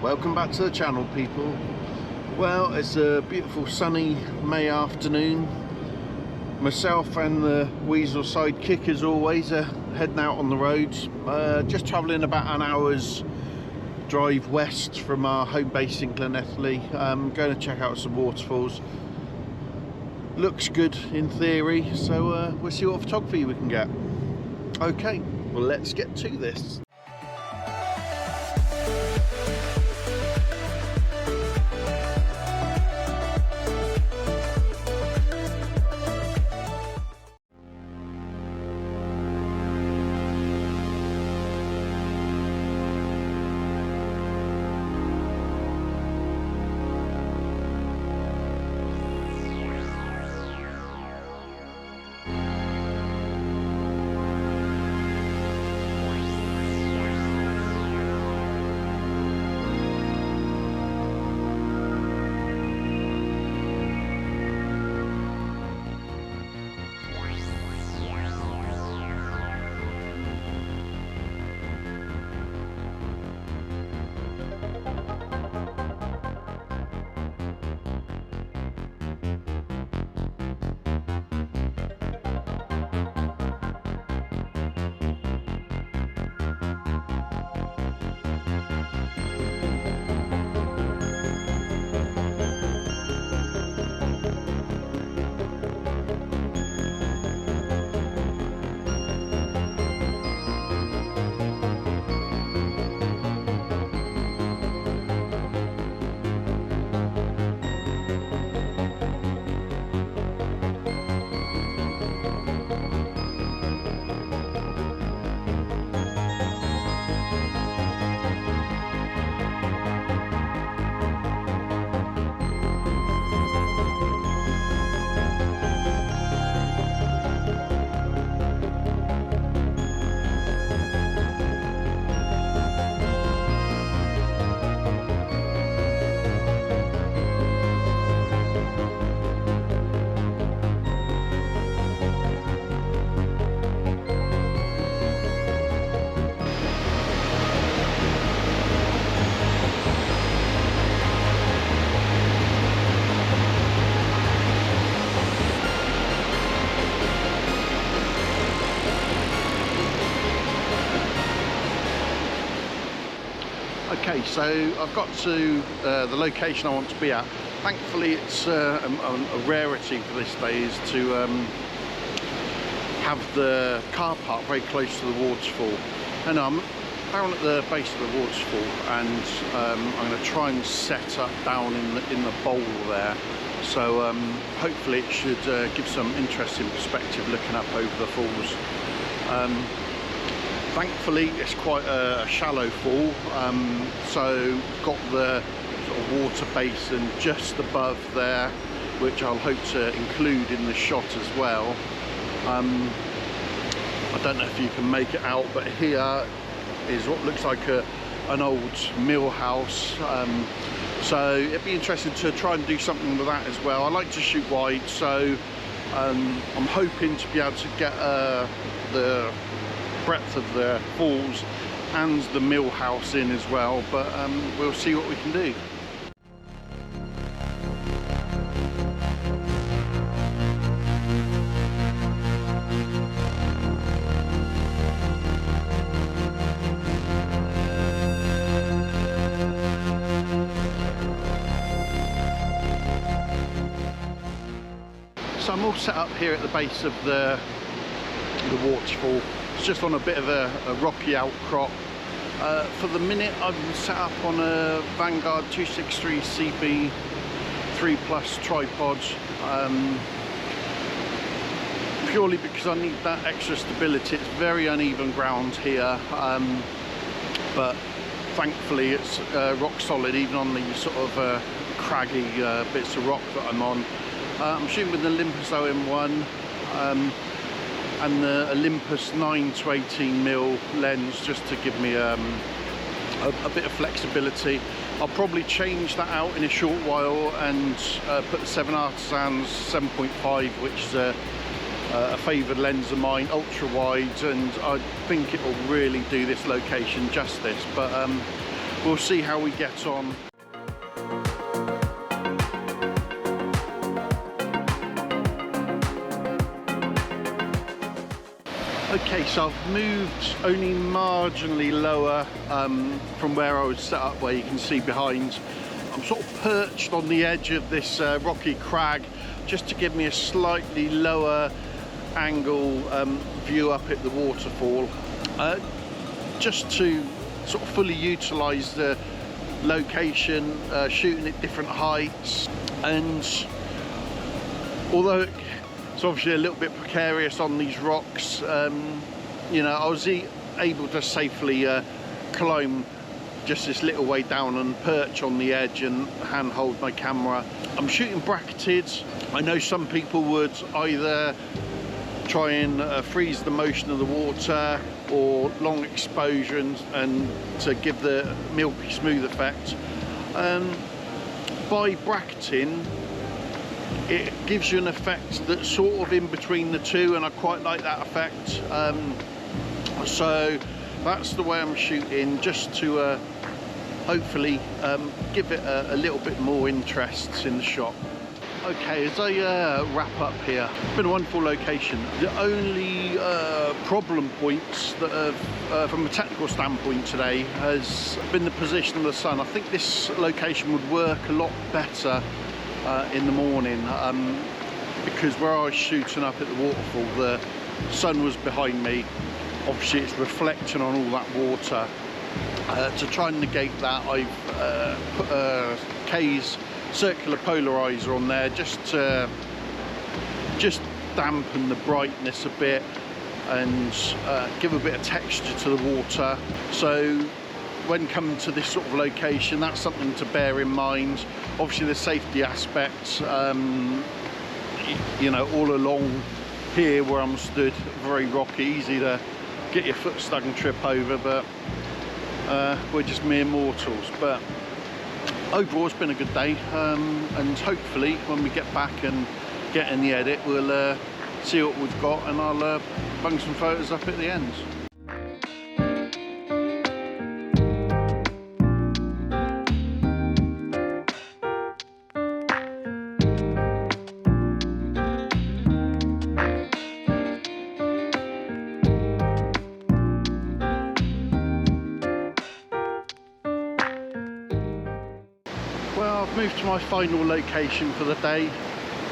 Welcome back to the channel, people. Well, it's a beautiful sunny May afternoon. Myself and the Weasel sidekick, as always, are heading out on the roads. Just travelling about an hour's drive west from our home base in Llanelli. Going to check out some waterfalls. Looks good in theory, so we'll see what photography we can get. Okay, well, let's get to this. Okay, so I've got to the location I want to be at. Thankfully, it's a rarity for this day is to have the car park very close to the waterfall. And I'm down at the base of the waterfall, and I'm going to try and set up down in the bowl there. So hopefully it should give some interesting perspective looking up over the falls. Thankfully, it's quite a shallow fall, so got the sort of water basin just above there, which I'll hope to include in the shot as well. I don't know if you can make it out, but here is what looks like an old mill house. So it'd be interesting to try and do something with that as well. I like to shoot wide, so I'm hoping to be able to get the breadth of the falls and the mill house in as well, but we'll see what we can do. So I'm all set up here at the base of the waterfall. It's just on a bit of a rocky outcrop. For the minute, I'm set up on a Vanguard 263 CB 3+ tripod, purely because I need that extra stability. It's very uneven ground here, but thankfully it's rock solid even on the sort of craggy bits of rock that I'm on. I'm shooting with the Olympus OM1 and the Olympus 9 to 18mm lens, just to give me a bit of flexibility. I'll probably change that out in a short while and put the 7 Artisans 7.5, which is a favoured lens of mine, ultra wide, and I think it will really do this location justice. But we'll see how we get on. Okay, so I've moved only marginally lower from where I was set up, where you can see behind. I'm sort of perched on the edge of this rocky crag, just to give me a slightly lower angle view up at the waterfall, just to sort of fully utilise the location, shooting at different heights. And although it's obviously a little bit precarious on these rocks, you know, I was able to safely climb just this little way down and perch on the edge and handhold my camera. I'm shooting bracketed. I know some people would either try and freeze the motion of the water or long exposure and to give the milky smooth effect. By bracketing, it gives you an effect that's sort of in between the two, and I quite like that effect. So that's the way I'm shooting, just to hopefully give it a little bit more interest in the shot. Okay, as I wrap up here, it's been a wonderful location. The only problem points that have, from a technical standpoint today, has been the position of the sun. I think this location would work a lot better in the morning, because where I was shooting up at the waterfall, the sun was behind me. Obviously it's reflecting on all that water. To try and negate that, I've put a K's circular polarizer on there, just to dampen the brightness a bit and give a bit of texture to the water. So when coming to this sort of location, that's something to bear in mind. Obviously the safety aspects, you know, all along here where I'm stood, very rocky, easy to get your foot stuck and trip over, but we're just mere mortals. But overall it's been a good day, and hopefully when we get back and get in the edit, we'll see what we've got, and I'll bung some photos up at the end. Well, I've moved to my final location for the day.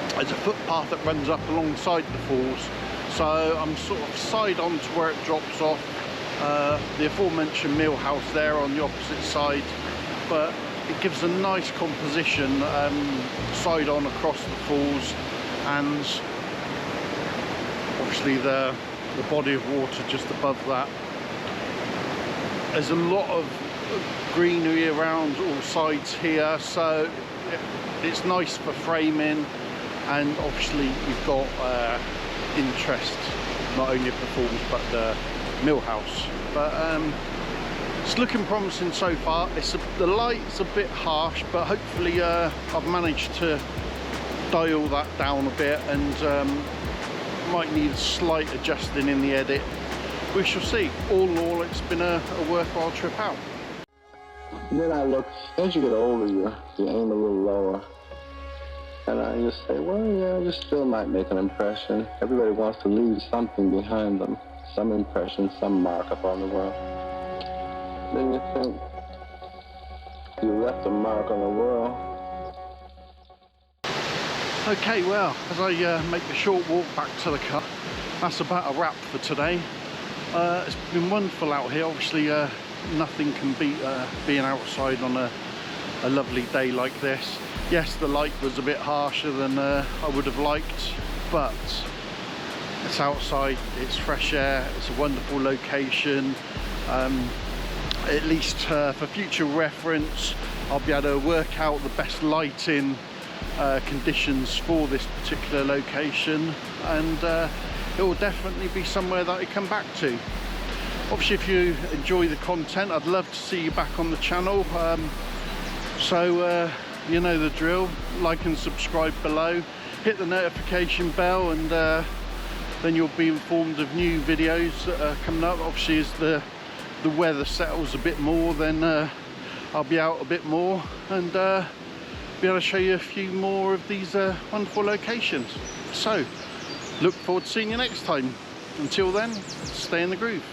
There's a footpath that runs up alongside the falls, so I'm sort of side on to where it drops off. The aforementioned mill house there on the opposite side, but it gives a nice composition side on across the falls, and obviously the body of water just above that. There's a lot of greenery around all sides here, so it's nice for framing, and obviously you've got interest not only of the falls but the mill house. But it's looking promising so far. The light's a bit harsh, but hopefully I've managed to dial that down a bit, and might need a slight adjusting in the edit. We shall see. All in all, it's been a worthwhile trip out. And then I look, as you get older, you aim a little lower. And I just say, well, yeah, you still might make an impression. Everybody wants to leave something behind them, some impression, some mark upon the world. Then you think, you left a mark on the world. Okay, well, as I make the short walk back to the car, that's about a wrap for today. It's been wonderful out here. Obviously, nothing can beat being outside on a lovely day like this. Yes, the light was a bit harsher than I would have liked, but it's outside, it's fresh air, it's a wonderful location. At least for future reference, I'll be able to work out the best lighting conditions for this particular location, and it will definitely be somewhere that I come back to. Obviously, if you enjoy the content, I'd love to see you back on the channel. So you know the drill, like and subscribe below, hit the notification bell, and then you'll be informed of new videos that are coming up. Obviously, as the weather settles a bit more, then I'll be out a bit more and be able to show you a few more of these wonderful locations. So look forward to seeing you next time. Until then, stay in the groove.